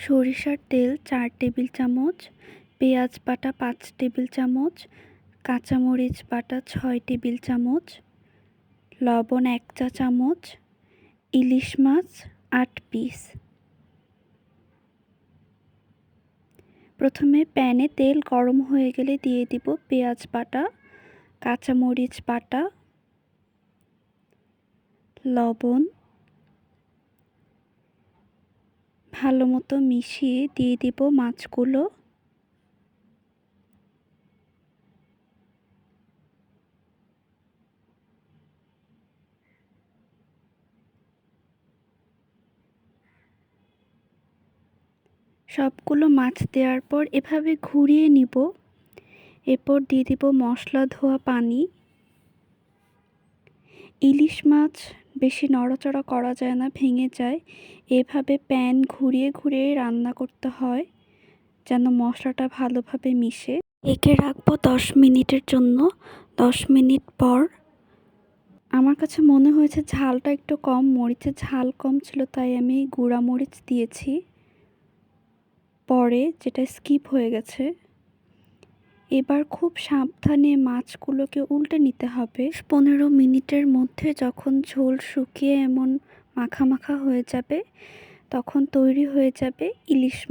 সরিষার তেল 4 টেবিল চামচ, পেঁয়াজ বাটা 5 টেবিল চামচ, কাঁচামরিচ বাটা 6 টেবিল চামচ, লবণ 1 চা চামচ, ইলিশ মাছ 8 পিস। প্রথমে প্যানে তেল গরম হয়ে গেলে দিয়ে দিব পেঁয়াজ বাটা, কাঁচামরিচ বাটা, লবণ, ভালো মতো মিশিয়ে দিয়ে দিব মাছগুলো। সবগুলো মাছ দেওয়ার পর এভাবে ঘুরিয়ে নিব। এরপর দিয়ে দিব মশলা ধোয়া পানি। ইলিশ মাছ বেশি নড়াচড়া করা যায় না, ভেঙে যায়। এভাবে প্যান ঘুরিয়ে ঘুরিয়ে রান্না করতে হয় যেন মশলাটা ভালোভাবে মিশে। একে রাখবো 10 মিনিটের জন্য। 10 মিনিট পর আমার কাছে মনে হয়েছে ঝালটা একটু কম, মরিচের ঝাল কম ছিল, তাই আমি গুঁড়া মরিচ দিয়েছি পরে, যেটা স্কিপ হয়ে গেছে। এবার খুব সাবধানে মাছগুলোকে উল্টে নিতে হবে। 15 মিনিটের মধ্যে যখন ঝোল শুকিয়ে এমন মাখা মাখা হয়ে যাবে, তখন তৈরি হয়ে যাবে ইলিশ মাছ।